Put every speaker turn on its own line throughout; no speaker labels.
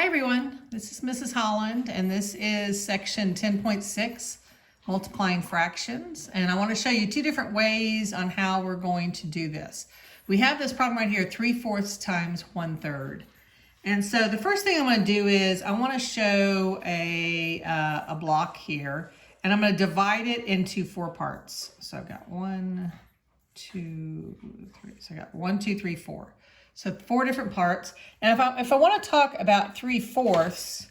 Hi everyone, this is Mrs. Holland and this is section 10.6, multiplying fractions. And I want to show you two different ways on how we're going to do this. We have this problem right here, 3/4 times 1/3. And so the first thing I'm going to do is I want to show a block here, and I'm going to divide it into 4 parts. So I've got 1, 2, 3. So I got 1, 2, 3, 4. So 4 different parts. And if I want to talk about 3/4,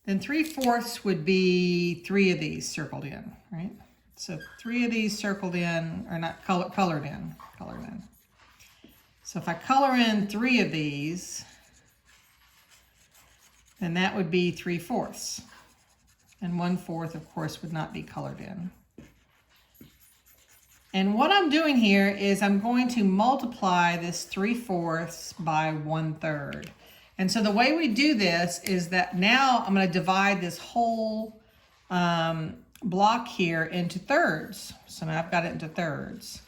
then 3/4 would be 3 of these circled in, right? So 3 of these circled in, or not colored in. So if I color in 3 of these, then that would be 3/4. And 1/4, of course, would not be colored in. And what I'm doing here is I'm going to multiply this 3/4 by 1/3. And so the way we do this is that now I'm going to divide this whole block here into thirds. So now I've got it into thirds.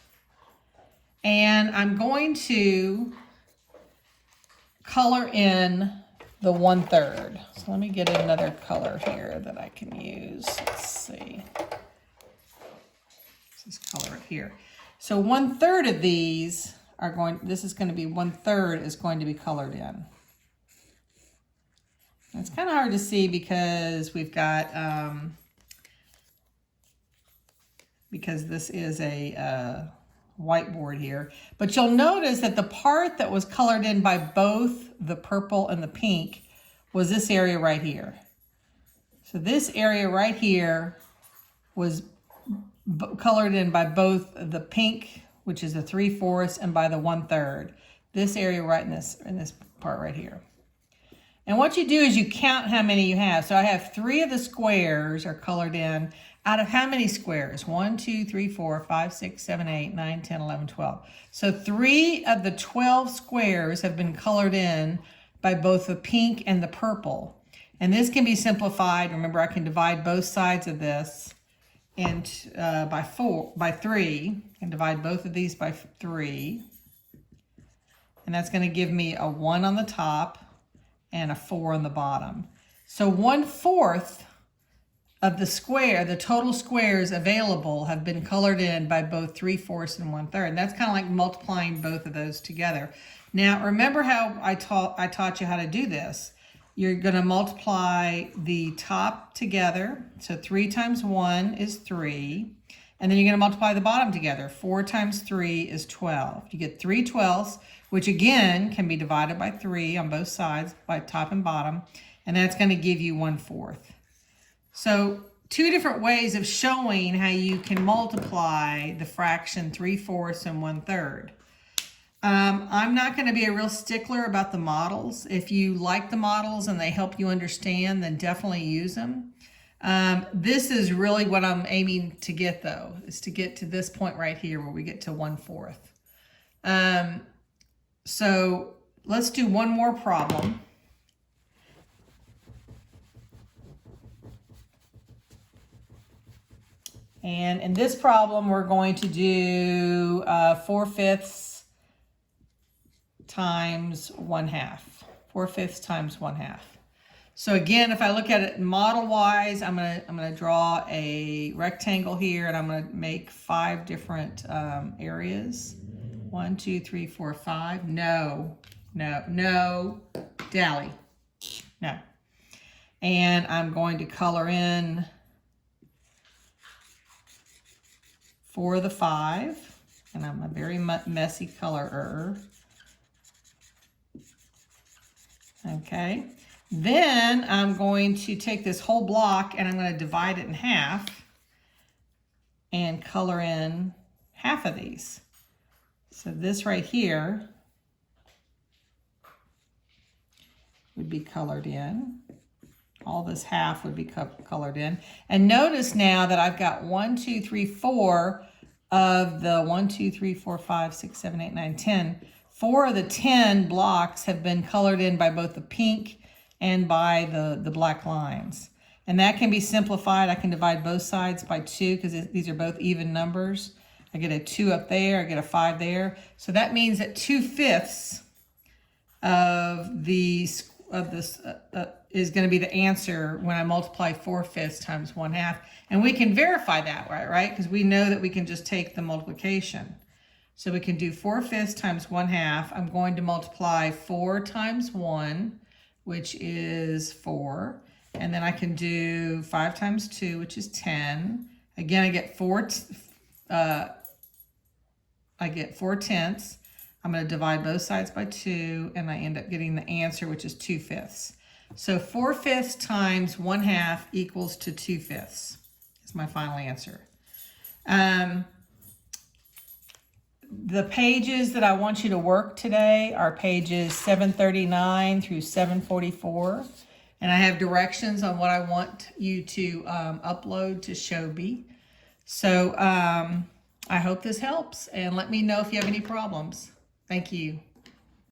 And I'm going to color in the 1/3. So let me get another color here that I can use. Let's see. Let's color it here. So 1/3 of these are going, this is going to be 1/3 is going to be colored in. It's kind of hard to see because we've got, because this is a whiteboard here. But you'll notice that the part that was colored in by both the purple and the pink was this area right here. So this area right here was colored in by both the pink, which is the 3/4, and by the 1/3. This area right in this part right here. And what you do is you count how many you have. So I have 3 of the squares are colored in out of how many squares? 1, 2, 3, 4, 5, 6, 7, 8, 9, 10, 11, 12. So 3 of the 12 squares have been colored in by both the pink and the purple. And this can be simplified. Remember, I can divide both sides of this and by 3, and divide both of these by 3. And that's going to give me a 1 on the top and a 4 on the bottom. So 1/4 of the square, the total squares available, have been colored in by both 3/4 and 1/3. And that's kind of like multiplying both of those together. Now, remember how I taught you how to do this. You're going to multiply the top together. So 3 times 1 is 3. And then you're going to multiply the bottom together. 4 times 3 is 12. You get 3/12, which again can be divided by 3 on both sides, by top and bottom. And that's going to give you 1/4. So 2 different ways of showing how you can multiply the fraction 3/4 and 1/3. I'm not going to be a real stickler about the models. If you like the models and they help you understand, then definitely use them. This is really what I'm aiming to get, though, is to get to this point right here where we get to 1/4. So let's do one more problem. And in this problem, we're going to do 4/5 times 1/2. 4/5 times 1/2. So again, if I look at it model-wise, I'm gonna draw a rectangle here, and I'm gonna make 5 different areas. 1, 2, 3, 4, 5. No, Dally. No. And I'm going to color in 4 of the 5, and I'm a very messy colorer. Okay, then I'm going to take this whole block and I'm going to divide it in half and color in half of these. So this right here would be colored in. All this half would be colored in. And notice now that I've got 1, 2, 3, 4 of the 1, 2, 3, 4, 5, 6, 7, 8, 9, 10. 4 of the 10 blocks have been colored in by both the pink and by the black lines. And that can be simplified. I can divide both sides by 2 because these are both even numbers. I get a 2 up there, I get a 5 there. So that means that 2/5 of the is going to be the answer when I multiply 4/5 times 1/2. And we can verify that, right? Because we know that we can just take the multiplication. So we can do 4/5 times 1/2. I'm going to multiply 4 times 1, which is 4. And then I can do 5 times 2, which is 10. Again, I get 4 tenths. I'm going to divide both sides by 2, and I end up getting the answer, which is 2/5. So 4/5 times 1/2 equals to 2/5. That's my final answer. The pages that I want you to work today are pages 739 through 744. And I have directions on what I want you to upload to Shobi. So I hope this helps, and let me know if you have any problems. Thank you.